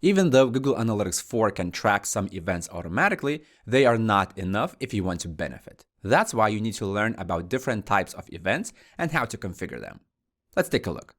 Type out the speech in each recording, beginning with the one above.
Even though Google Analytics 4 can track some events automatically, they are not enough if you want to benefit. That's why you need to learn about different types of events and how to configure them. Let's take a look.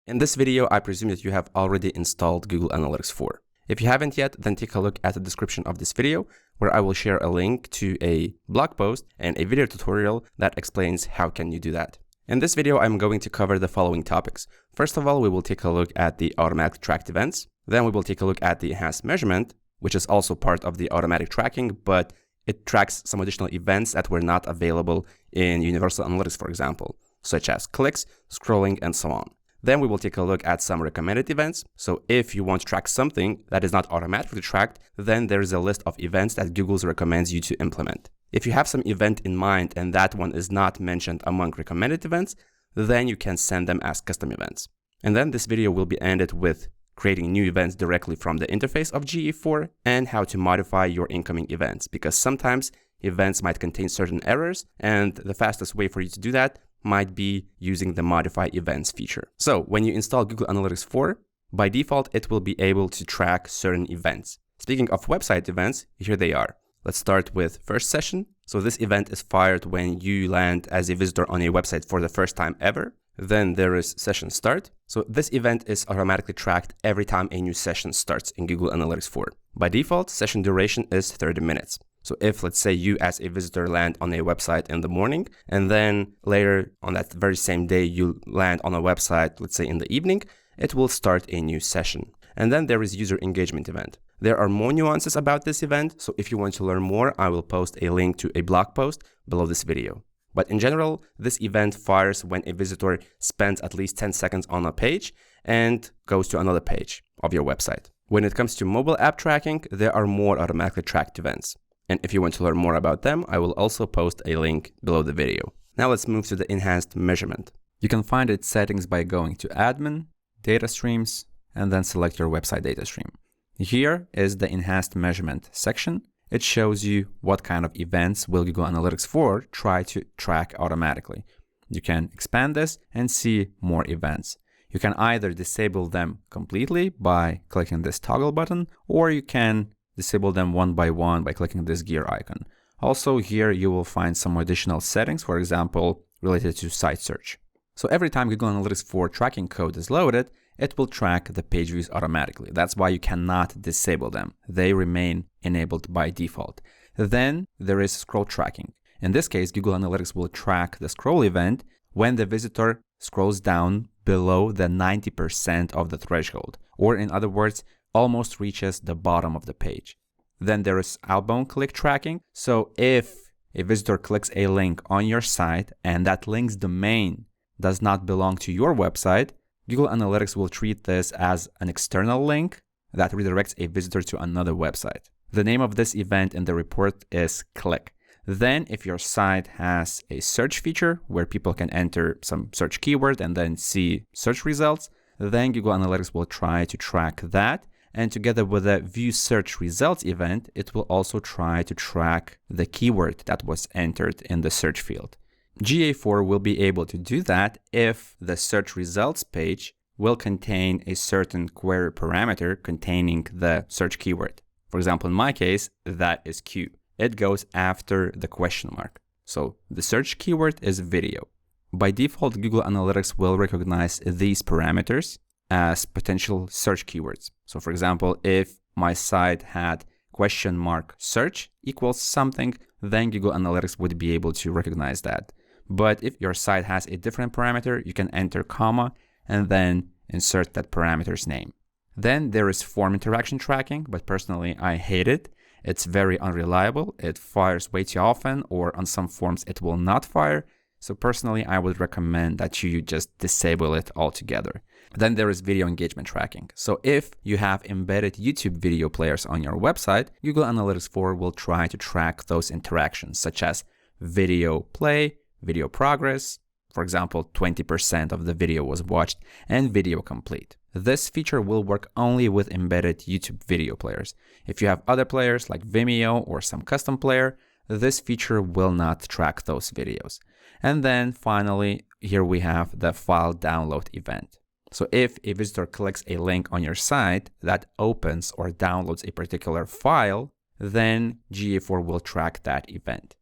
In this video, I presume that you have already installed Google Analytics 4. If you haven't yet, then take a look at the description of this video, where I will share a link to a blog post and a video tutorial that explains how can you do that. In this video, I'm going to cover the following topics. First of all, we will take a look at the automatic tracked events. Then we will take a look at the enhanced measurement, which is also part of the automatic tracking, but it tracks some additional events that were not available in Universal Analytics, for example, such as clicks, scrolling, and so on. Then we will take a look at some recommended events. So if you want to track something that is not automatically tracked, then there is a list of events that Google recommends you to implement. If you have some event in mind and that one is not mentioned among recommended events, then you can send them as custom events. And then this video will be ended with creating new events directly from the interface of GA4 and how to modify your incoming events, because sometimes events might contain certain errors, and the fastest way for you to do that might be using the modify events feature. So when you install Google Analytics 4, by default, it will be able to track certain events. Speaking of website events, here they are. Let's start with first session. So this event is fired when you land as a visitor on a website for the first time ever. Then there is session start. So this event is automatically tracked every time a new session starts in Google Analytics 4. By default, session duration is 30 minutes. So if, let's say, you as a visitor land on a website in the morning, and then later on that very same day you land on a website, let's say in the evening, it will start a new session. And then there is user engagement event. There are more nuances about this event, so if you want to learn more, I will post a link to a blog post below this video. But in general, this event fires when a visitor spends at least 10 seconds on a page and goes to another page of your website. When it comes to mobile app tracking, there are more automatically tracked events. And if you want to learn more about them, I will also post a link below the video. Now let's move to the enhanced measurement. You can find its settings by going to Admin, Data Streams, and then select your website data stream. Here is the enhanced measurement section. It shows you what kind of events will Google Analytics 4 try to track automatically. You can expand this and see more events. You can either disable them completely by clicking this toggle button, or you can disable them one by one by clicking this gear icon. Also here you will find some additional settings, for example, related to site search. So every time Google Analytics 4 tracking code is loaded, it will track the page views automatically. That's why you cannot disable them. They remain enabled by default. Then there is scroll tracking. In this case, Google Analytics will track the scroll event when the visitor scrolls down below the 90% of the threshold, or in other words, almost reaches the bottom of the page. Then there is outbound click tracking. So if a visitor clicks a link on your site and that link's domain does not belong to your website, Google Analytics will treat this as an external link that redirects a visitor to another website. The name of this event in the report is click. Then if your site has a search feature where people can enter some search keyword and then see search results, then Google Analytics will try to track that. And together with the view search results event, it will also try to track the keyword that was entered in the search field. GA4 will be able to do that if the search results page will contain a certain query parameter containing the search keyword. For example, in my case, that is Q. It goes after the question mark. So the search keyword is video. By default, Google Analytics will recognize these parameters as potential search keywords. So for example, if my site had question mark search equals something, then Google Analytics would be able to recognize that. But if your site has a different parameter, you can enter comma and then insert that parameter's name. Then there is form interaction tracking, but personally I hate it. It's very unreliable. It fires way too often, or on some forms it will not fire. So personally, I would recommend that you just disable it altogether. Then there is video engagement tracking. So if you have embedded YouTube video players on your website, Google Analytics 4 will try to track those interactions, such as video play, video progress, for example, 20% of the video was watched, and video complete. This feature will work only with embedded YouTube video players. If you have other players like Vimeo or some custom player, this feature will not track those videos. And then finally, here we have the file download event. So if a visitor clicks a link on your site that opens or downloads a particular file, then GA4 will track that event.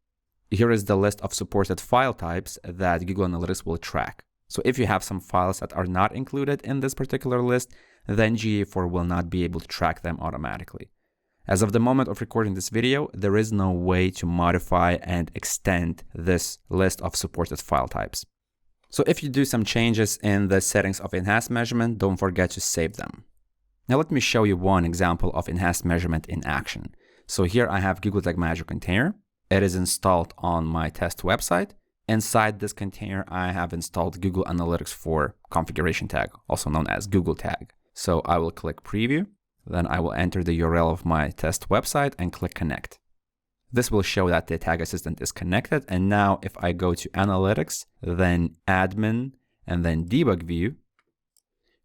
Here is the list of supported file types that Google Analytics will track. So if you have some files that are not included in this particular list, then GA4 will not be able to track them automatically. As of the moment of recording this video, there is no way to modify and extend this list of supported file types. So if you do some changes in the settings of enhanced measurement, don't forget to save them. Now let me show you one example of enhanced measurement in action. So here I have Google Tag Manager container. It is installed on my test website. Inside this container, I have installed Google Analytics 4 configuration tag, also known as Google Tag. So I will click preview. Then I will enter the URL of my test website and click connect. This will show that the tag assistant is connected. And now if I go to analytics, then admin, and then debug view,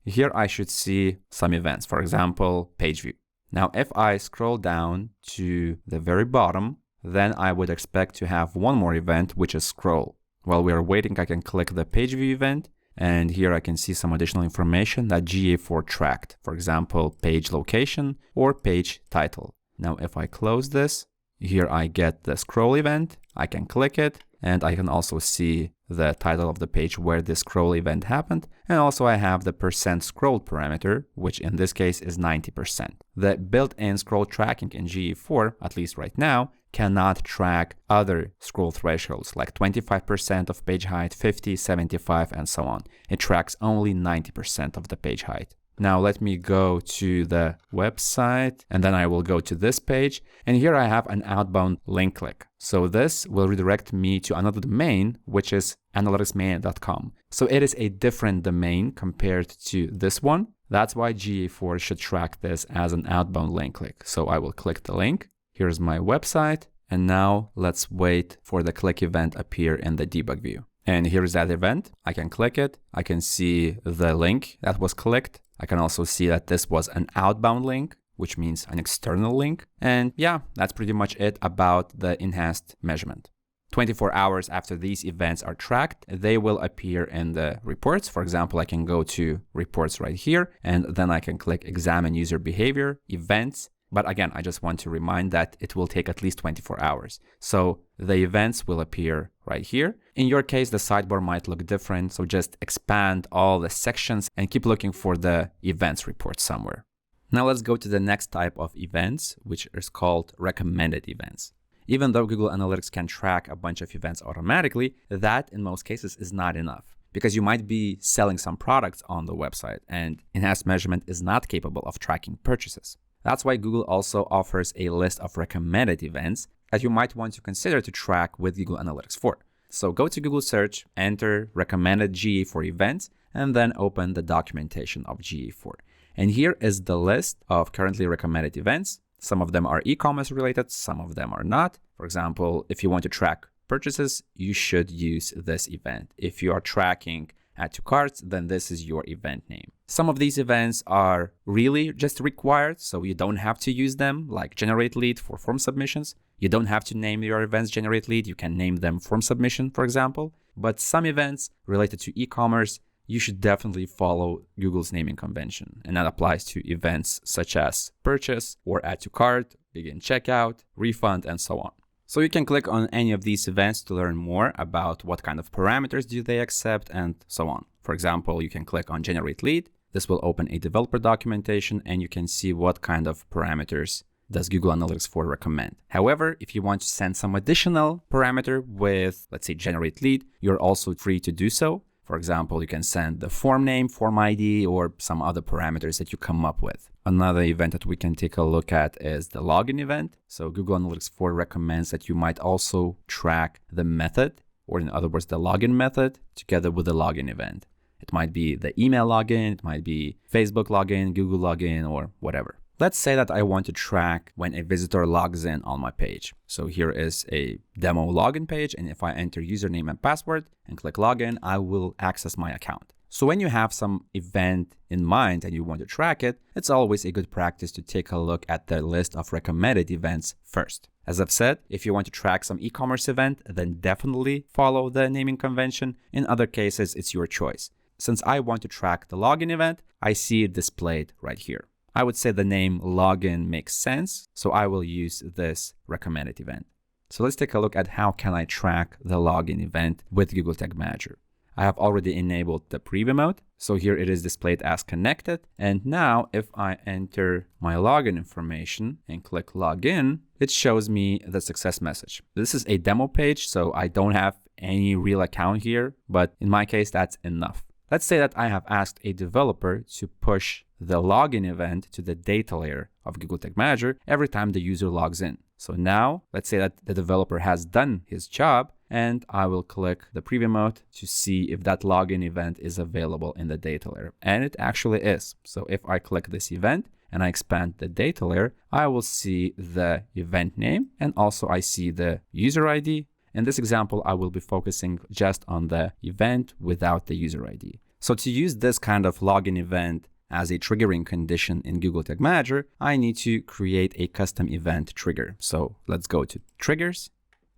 here I should see some events, for example, page view. Now, if I scroll down to the very bottom, then I would expect to have one more event, which is scroll. While we are waiting, I can click the page view event. And here I can see some additional information that GA4 tracked, for example, page location or page title. Now, if I close this, here I get the scroll event. I can click it, and I can also see the title of the page where this scroll event happened. And also I have the percent scrolled parameter, which in this case is 90%. The built-in scroll tracking in GA4, at least right now, cannot track other scroll thresholds like 25% of page height, 50, 75, and so on. It tracks only 90% of the page height. Now let me go to the website, and then I will go to this page, and here I have an outbound link click. So this will redirect me to another domain, which is analyticsmania.com. So it is a different domain compared to this one. That's why GA4 should track this as an outbound link click. So I will click the link. Here's my website, and now let's wait for the click event appear in the debug view. And here's that event. I can click it. I can see the link that was clicked. I can also see that this was an outbound link, which means an external link. And yeah, that's pretty much it about the enhanced measurement. 24 hours after these events are tracked, they will appear in the reports. For example, I can go to reports right here, and then I can click examine user behavior, events. But again, I just want to remind that it will take at least 24 hours. So the events will appear right here. In your case, the sidebar might look different. So just expand all the sections and keep looking for the events report somewhere. Now let's go to the next type of events, which is called recommended events. Even though Google Analytics can track a bunch of events automatically, that in most cases is not enough, because you might be selling some products on the website and enhanced measurement is not capable of tracking purchases. That's why Google also offers a list of recommended events that you might want to consider to track with Google Analytics 4. So go to Google search, enter recommended GA4 events, and then open the documentation of GA4. And here is the list of currently recommended events. Some of them are e-commerce related, some of them are not. For example, if you want to track purchases, you should use this event. If you are tracking add to carts, then this is your event name. Some of these events are really just required, so you don't have to use them, like generate lead for form submissions. You don't have to name your events generate lead. You can name them form submission, for example. But some events related to e-commerce, you should definitely follow Google's naming convention. And that applies to events such as purchase or add to cart, begin checkout, refund, and so on. So you can click on any of these events to learn more about what kind of parameters do they accept and so on. For example, you can click on generate lead. This will open a developer documentation and you can see what kind of parameters does Google Analytics 4 recommend. However, if you want to send some additional parameter with, let's say, generate lead, you're also free to do so. For example, you can send the form name, form ID, or some other parameters that you come up with. Another event that we can take a look at is the login event. So Google Analytics 4 recommends that you might also track the method, or in other words, the login method, together with the login event. It might be the email login, it might be Facebook login, Google login, or whatever. Let's say that I want to track when a visitor logs in on my page. So here is a demo login page, and if I enter username and password and click login, I will access my account. So when you have some event in mind and you want to track it, it's always a good practice to take a look at the list of recommended events first. As I've said, if you want to track some e-commerce event, then definitely follow the naming convention. In other cases, it's your choice. since I want to track the login event, I see it displayed right here. I would say the name login makes sense, so I will use this recommended event. So let's take a look at how can I track the login event with Google Tag Manager. I have already enabled the preview mode. So here it is displayed as connected. And now if I enter my login information and click login, it shows me the success message. This is a demo page, so I don't have any real account here, but in my case, that's enough. Let's say that I have asked a developer to push the login event to the data layer of Google Tag Manager every time the user logs in. So now let's say that the developer has done his job, and I will click the preview mode to see if that login event is available in the data layer. And it actually is. So if I click this event and I expand the data layer, I will see the event name, and also I see the user ID. In this example, I will be focusing just on the event without the user ID. So to use this kind of login event as a triggering condition in Google Tag Manager, I need to create a custom event trigger. So let's go to triggers,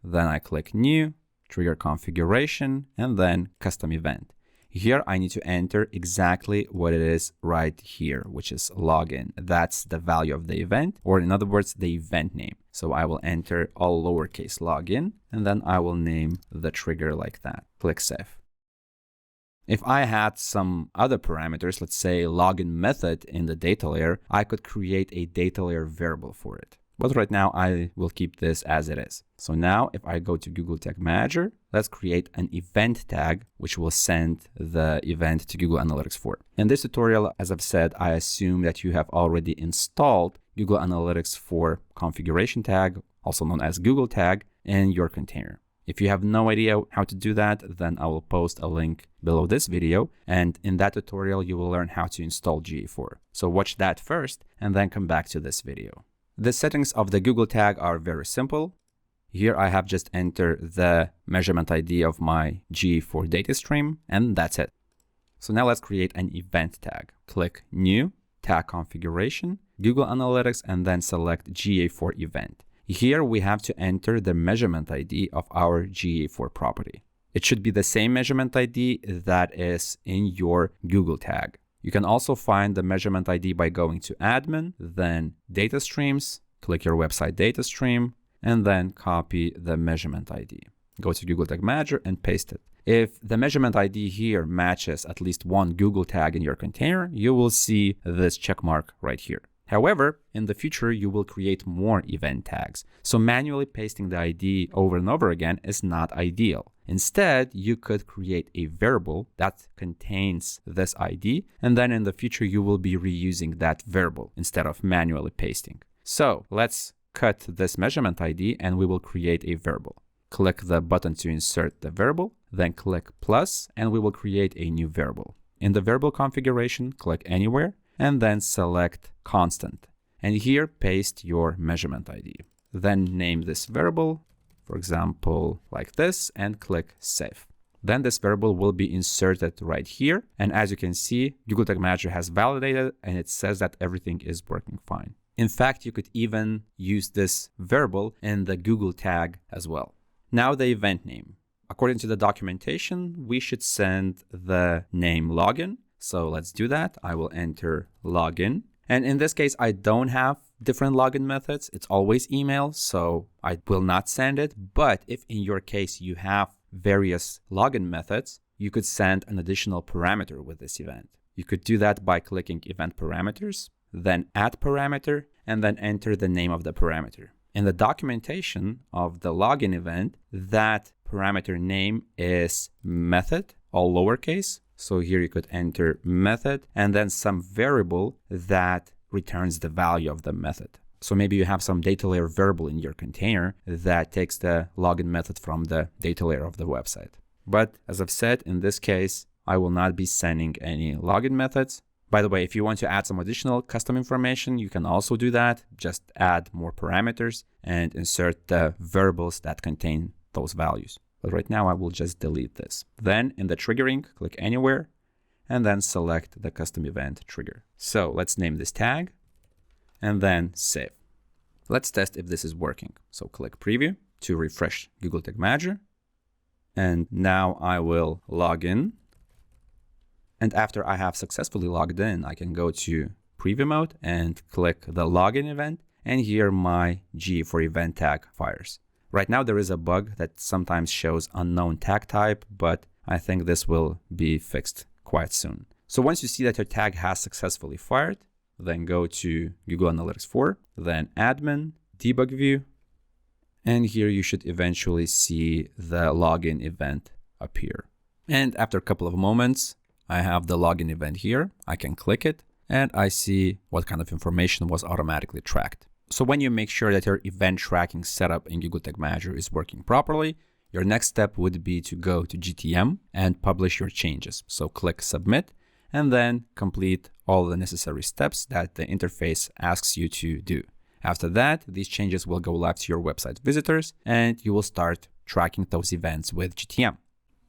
then I click new, trigger configuration, and then custom event. Here I need to enter exactly what it is right here, which is login. That's the value of the event, or in other words, the event name. So I will enter all lowercase login, and then I will name the trigger like that. Click save. If I had some other parameters, let's say login method in the data layer, I could create a data layer variable for it. But right now I will keep this as it is. So now if I go to Google Tag Manager, let's create an event tag, which will send the event to Google Analytics 4. In this tutorial, as I've said, I assume that you have already installed Google Analytics 4 configuration tag, also known as Google Tag, in your container. If you have no idea how to do that, then I will post a link below this video. And in that tutorial, you will learn how to install GA4. So watch that first and then come back to this video. The settings of the Google tag are very simple. Here I have just entered the measurement ID of my GA4 data stream, and that's it. So now let's create an event tag. Click New, Tag Configuration, Google Analytics, and then select GA4 event. Here we have to enter the measurement ID of our GA4 property. It should be the same measurement ID that is in your Google tag. You can also find the measurement ID by going to admin, then data streams, click your website data stream, and then copy the measurement ID. Go to Google Tag Manager and paste it. If the measurement ID here matches at least one Google tag in your container, you will see this check mark right here. However, in the future, you will create more event tags. So manually pasting the ID over and over again is not ideal. Instead, you could create a variable that contains this ID, and then in the future, you will be reusing that variable instead of manually pasting. So let's cut this measurement ID and we will create a variable. Click the button to insert the variable, then click plus, and we will create a new variable. In the variable configuration, click anywhere, and then select constant. And here, paste your measurement ID. Then name this variable, for example, like this, and click save. Then this variable will be inserted right here. And as you can see, Google Tag Manager has validated and it says that everything is working fine. In fact, you could even use this variable in the Google tag as well. Now the event name. According to the documentation, we should send the name login. So let's do that. I will enter login. And in this case, I don't have different login methods. It's always email, so I will not send it. But if in your case you have various login methods, you could send an additional parameter with this event. You could do that by clicking event parameters, then add parameter, and then enter the name of the parameter. In the documentation of the login event, that parameter name is method, all lowercase. So here you could enter method and then some variable that returns the value of the method. So maybe you have some data layer variable in your container that takes the login method from the data layer of the website. But as I've said, in this case, I will not be sending any login methods. By the way, if you want to add some additional custom information, you can also do that. Just add more parameters and insert the variables that contain those values. But right now I will just delete this. Then in the triggering, click anywhere and then select the custom event trigger. So let's name this tag and then save. Let's test if this is working. So click preview to refresh Google Tag Manager. And now I will log in. And after I have successfully logged in, I can go to preview mode and click the login event, and here my GA4 event tag fires. Right now there is a bug that sometimes shows unknown tag type, but I think this will be fixed quite soon. So once you see that your tag has successfully fired, then go to Google Analytics 4, then admin, debug view, and here you should eventually see the login event appear. And after a couple of moments, I have the login event here. I can click it and I see what kind of information was automatically tracked. So when you make sure that your event tracking setup in Google Tag Manager is working properly, your next step would be to go to GTM and publish your changes. So click submit and then complete all the necessary steps that the interface asks you to do. After that, these changes will go live to your website visitors and you will start tracking those events with GTM.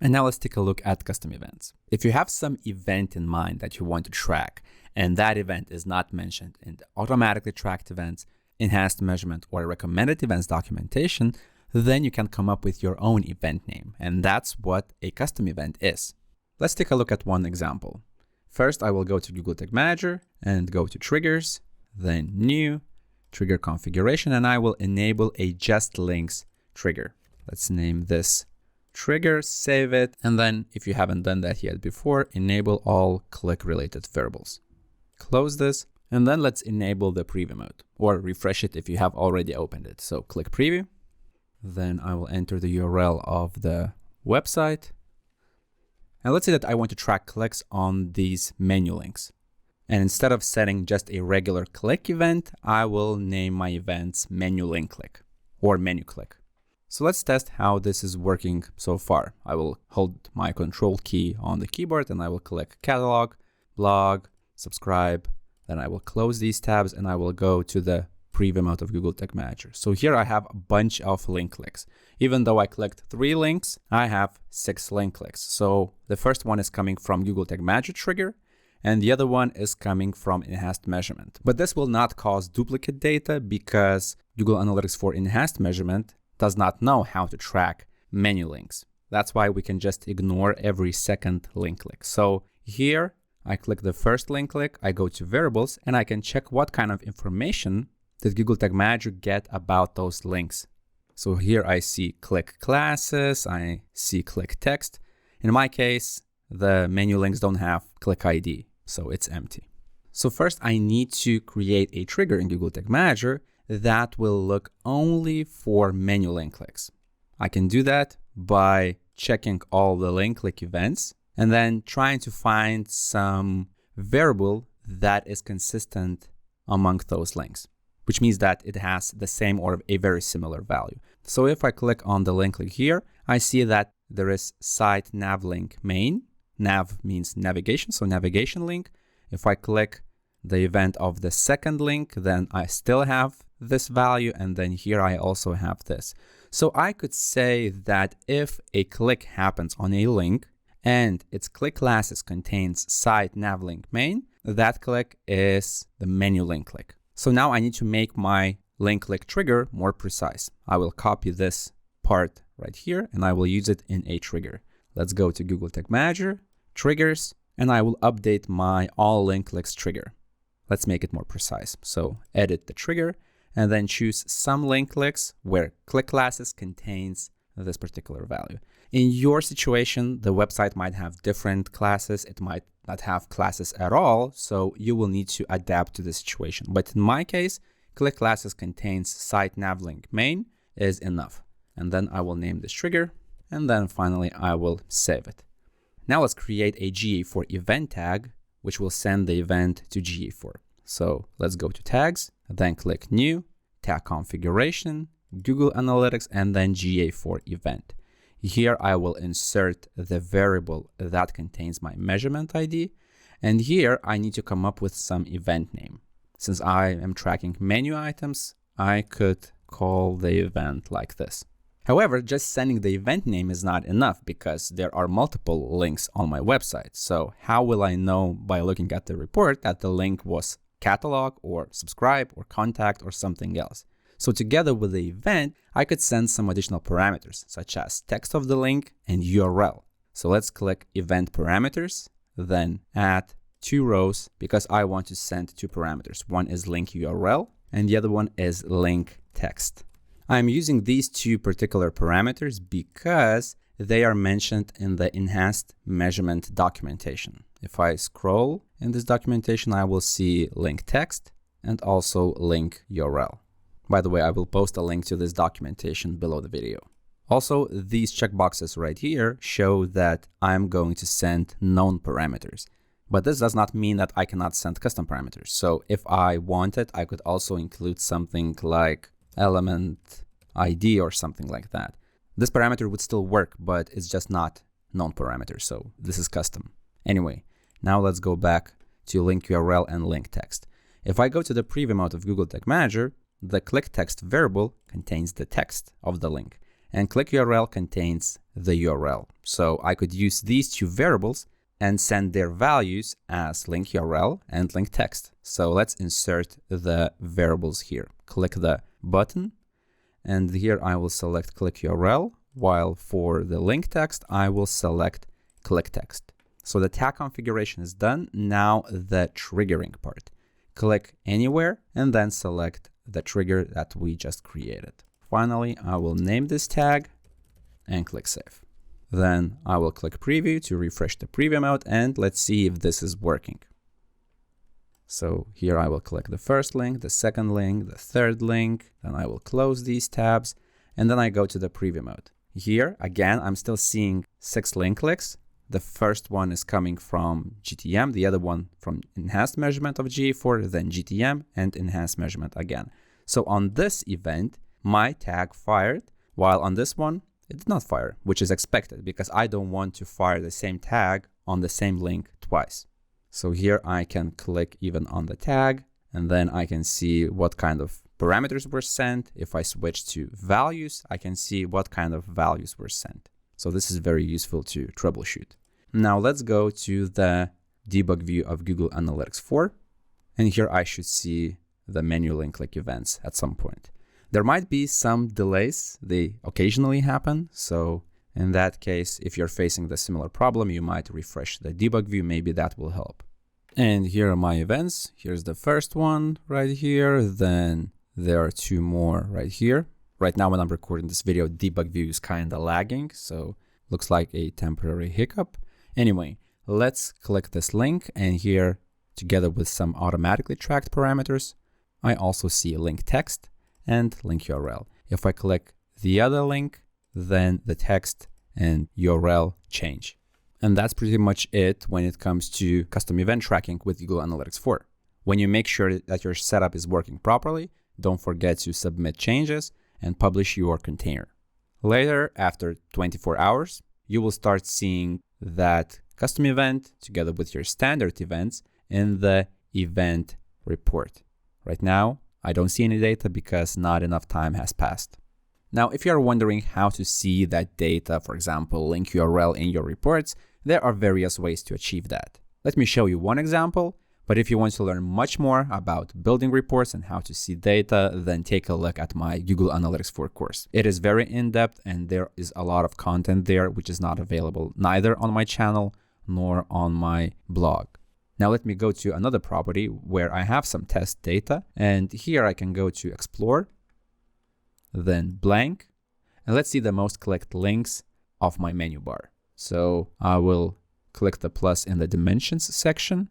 And now let's take a look at custom events. If you have some event in mind that you want to track and that event is not mentioned in the automatically tracked events, enhanced measurement, or recommended events documentation, then you can come up with your own event name. And that's what a custom event is. Let's take a look at one example. First, I will go to Google Tag Manager and go to triggers, then new, trigger configuration, and I will enable a just links trigger. Let's name this trigger, save it, and then if you haven't done that yet before, enable all click related variables. Close this, and then let's enable the preview mode or refresh it if you have already opened it. So click preview, then I will enter the URL of the website. And let's say that I want to track clicks on these menu links. And instead of setting just a regular click event, I will name my events menu link click or menu click. So let's test how this is working so far. I will hold my control key on the keyboard and I will click catalog, blog, subscribe. Then I will close these tabs and I will go to the preview mode of Google Tag Manager. So here I have a bunch of link clicks. Even though I clicked 3 links, I have 6 link clicks. So the first one is coming from Google Tag Manager trigger, and the other one is coming from enhanced measurement. But this will not cause duplicate data because Google Analytics 4 enhanced measurement does not know how to track menu links. That's why we can just ignore every second link click. So here I click the first link click, I go to variables, and I can check what kind of information did Google Tag Manager get about those links. So here I see click classes, I see click text. In my case, the menu links don't have click ID, so it's empty. So first I need to create a trigger in Google Tag Manager that will look only for menu link clicks. I can do that by checking all the link click events and then trying to find some variable that is consistent among those links, which means that it has the same or a very similar value. So if I click on the link click here, I see that there is site nav link main. Nav means navigation, so navigation link. If I click the event of the second link, then I still have this value, and then here I also have this. So I could say that if a click happens on a link and its click classes contains site nav link main, that click is the menu link click. So now I need to make my link click trigger more precise. I will copy this part right here and I will use it in a trigger. Let's go to Google Tag Manager, triggers, and I will update my all link clicks trigger. Let's make it more precise. So edit the trigger and then choose some link clicks where click classes contains this particular value. In your situation, the website might have different classes. It might not have classes at all, so you will need to adapt to the situation. But in my case, click classes contains site nav link main is enough. And then I will name this trigger, and then finally I will save it. Now let's create a GA4 event tag, which will send the event to GA4. So let's go to tags, then click new, tag configuration, Google Analytics, and then GA4 event. Here I will insert the variable that contains my measurement ID. And here I need to come up with some event name. Since I am tracking menu items, I could call the event like this. However, just sending the event name is not enough because there are multiple links on my website. So how will I know by looking at the report that the link was catalog or subscribe or contact or something else? So together with the event, I could send some additional parameters such as text of the link and URL. So let's click event parameters, then add 2 rows because I want to send 2 parameters. One is link URL and the other one is link text. I'm using these 2 particular parameters because they are mentioned in the enhanced measurement documentation. If I scroll in this documentation, I will see link text and also link URL. By the way, I will post a link to this documentation below the video. Also, these checkboxes right here show that I'm going to send known parameters. But this does not mean that I cannot send custom parameters. So if I wanted, I could also include something like element ID or something like that. This parameter would still work, but it's just not known parameter. So this is custom. Anyway, now let's go back to link URL and link text. If I go to the preview mode of Google Tag Manager, the click text variable contains the text of the link and click URL contains the URL. So I could use these 2 variables and send their values as link URL and link text. So let's insert the variables here. Click the button and here I will select click URL, while for the link text, I will select click text. So the tag configuration is done. Now the triggering part. Click anywhere and then select the trigger that we just created. Finally, I will name this tag and click save. Then I will click preview to refresh the preview mode and let's see if this is working. So here I will click the first link, the second link, the third link, then I will close these tabs and then I go to the preview mode. Here again, I'm still seeing 6 link clicks. The first one is coming from GTM, the other one from enhanced measurement of GA4, then GTM and enhanced measurement again. So on this event, my tag fired, while on this one, it did not fire, which is expected because I don't want to fire the same tag on the same link twice. So here I can click even on the tag and then I can see what kind of parameters were sent. If I switch to values, I can see what kind of values were sent. So this is very useful to troubleshoot. Now let's go to the debug view of Google Analytics 4. And here I should see the menu link click events at some point. There might be some delays. They occasionally happen. So in that case, if you're facing the similar problem, you might refresh the debug view. Maybe that will help. And here are my events. Here's the first one right here. Then there are 2 more right here. Right now, when I'm recording this video, debug view is kind of lagging. So looks like a temporary hiccup. Anyway, let's click this link. And here, together with some automatically tracked parameters, I also see link text and link URL. If I click the other link, then the text and URL change. And that's pretty much it when it comes to custom event tracking with Google Analytics 4. When you make sure that your setup is working properly, don't forget to submit changes and publish your container. Later, after 24 hours, you will start seeing that custom event together with your standard events in the event report. Right now, I don't see any data because not enough time has passed. Now, if you're wondering how to see that data, for example, link URL in your reports, there are various ways to achieve that. Let me show you one example, but if you want to learn much more about building reports and how to see data, then take a look at my Google Analytics 4 course. It is very in-depth and there is a lot of content there which is not available neither on my channel nor on my blog. Now let me go to another property where I have some test data, and here I can go to Explore, then blank, and let's see the most clicked links of my menu bar. So I will click the plus in the dimensions section,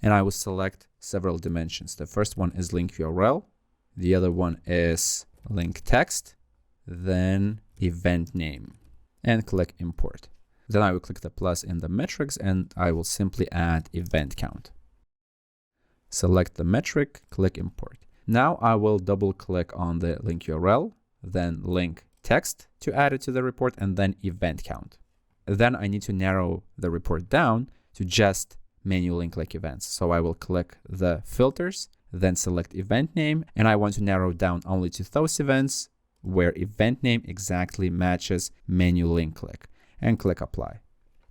and I will select several dimensions. The first one is link URL, the other one is link text, then event name, and click import. Then I will click the plus in the metrics and I will simply add event count. Select the metric, click import. Now I will double click on the link URL, then link text to add it to the report, and then event count. Then I need to narrow the report down to just menu link click events. So I will click the filters, then select event name, and I want to narrow down only to those events where event name exactly matches menu link click. And click apply.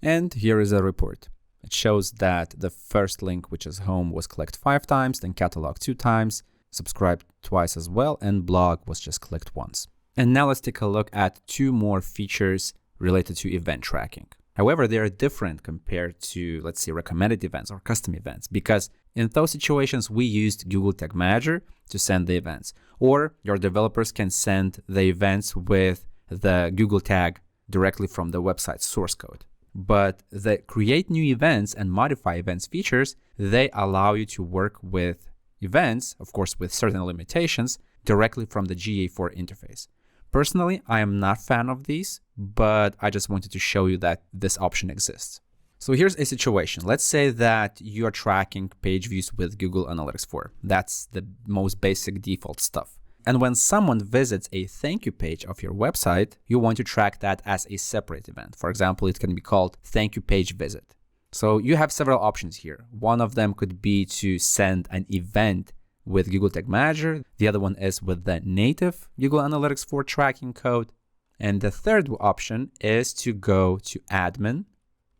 And here is a report. It shows that the first link, which is home, was clicked 5 times, then catalog 2 times, subscribed twice as well, and blog was just clicked once. And now let's take a look at 2 more features related to event tracking. However, they are different compared to, let's say, recommended events or custom events, because in those situations, we used Google Tag Manager to send the events, or your developers can send the events with the Google tag directly from the website source code. But the create new events and modify events features, they allow you to work with events, of course, with certain limitations, directly from the GA4 interface. Personally, I am not a fan of these, but I just wanted to show you that this option exists. So here's a situation. Let's say that you are tracking page views with Google Analytics 4. That's the most basic default stuff. And when someone visits a thank you page of your website, you want to track that as a separate event. For example, it can be called thank you page visit. So you have several options here. One of them could be to send an event with Google Tag Manager. The other one is with the native Google Analytics 4 tracking code. And the third option is to go to Admin,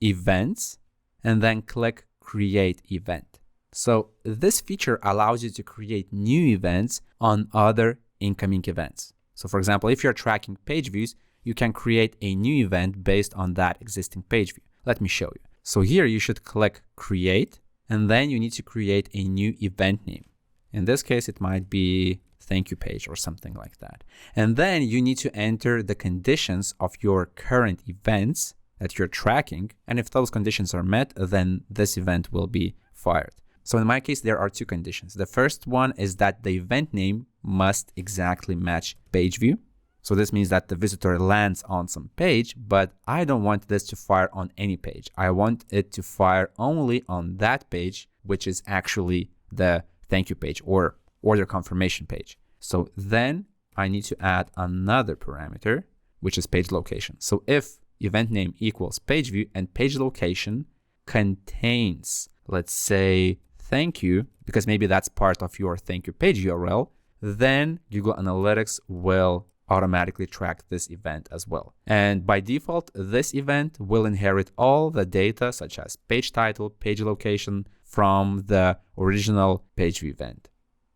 Events, and then click Create Event. So this feature allows you to create new events on other incoming events. So for example, if you're tracking page views, you can create a new event based on that existing page view. Let me show you. So here you should click Create, and then you need to create a new event name. In this case, it might be thank you page or something like that. And then you need to enter the conditions of your current events that you're tracking. And if those conditions are met, then this event will be fired. So in my case, there are two conditions. The first one is that the event name must exactly match page view. So this means that the visitor lands on some page, but I don't want this to fire on any page. I want it to fire only on that page, which is actually the thank you page or order confirmation page. So then I need to add another parameter, which is page location. So if event name equals page view and page location contains, let's say, thank you, because maybe that's part of your thank you page URL, then Google Analytics will automatically track this event as well. And by default, this event will inherit all the data such as page title, page location from the original page view event.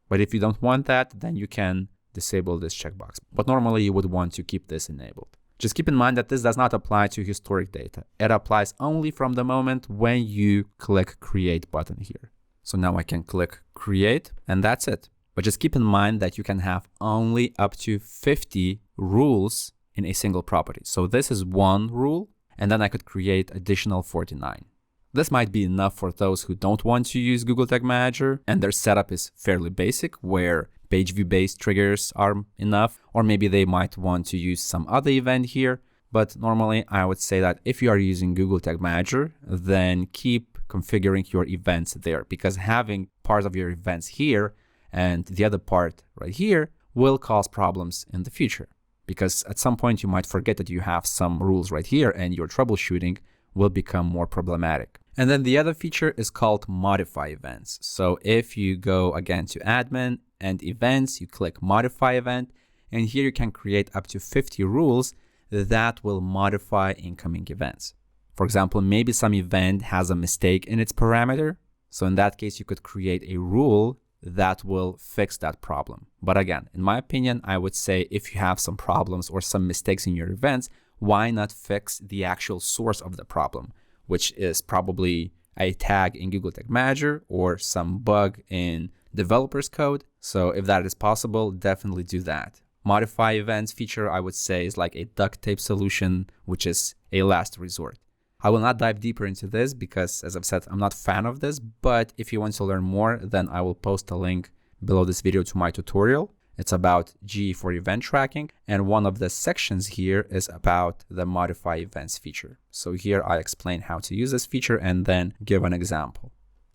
But if you don't want that, then you can disable this checkbox. But normally you would want to keep this enabled. Just keep in mind that this does not apply to historic data. It applies only from the moment when you click Create button here. So now I can click Create, and that's it. But just keep in mind that you can have only up to 50 rules in a single property. So this is one rule, and then I could create additional 49. This might be enough for those who don't want to use Google Tag Manager and their setup is fairly basic, where page view based triggers are enough, or maybe they might want to use some other event here. But normally I would say that if you are using Google Tag Manager, then keep configuring your events there, because having part of your events here and the other part right here will cause problems in the future, because at some point you might forget that you have some rules right here and your troubleshooting will become more problematic. And then the other feature is called modify events. So if you go again to admin and events, you click modify event, and here you can create up to 50 rules that will modify incoming events. For example, maybe some event has a mistake in its parameter. So in that case, you could create a rule that will fix that problem. But again, in my opinion, I would say if you have some problems or some mistakes in your events, why not fix the actual source of the problem, which is probably a tag in Google Tag Manager or some bug in developer's code. So if that is possible, definitely do that. Modify events feature, I would say, is like a duct tape solution, which is a last resort. I will not dive deeper into this because, as I've said, I'm not a fan of this, but if you want to learn more, then I will post a link below this video to my tutorial. It's about GA4 event tracking, and one of the sections here is about the modify events feature. So here I explain how to use this feature and then give an example.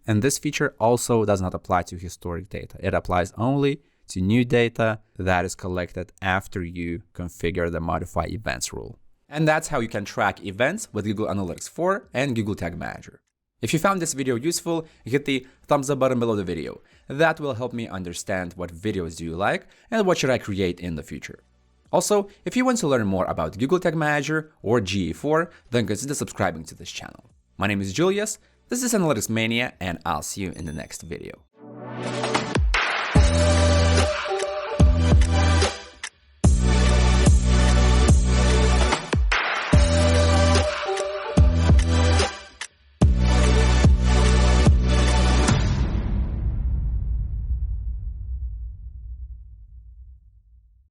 And this feature also does not apply to historic data. It applies only to new data that is collected after you configure the modify events rule. And that's how you can track events with Google Analytics 4 and Google Tag Manager. If you found this video useful, hit the thumbs up button below the video. That will help me understand what videos do you like and what should I create in the future. Also, if you want to learn more about Google Tag Manager or GA4, then consider subscribing to this channel. My name is Julius, this is Analytics Mania, and I'll see you in the next video.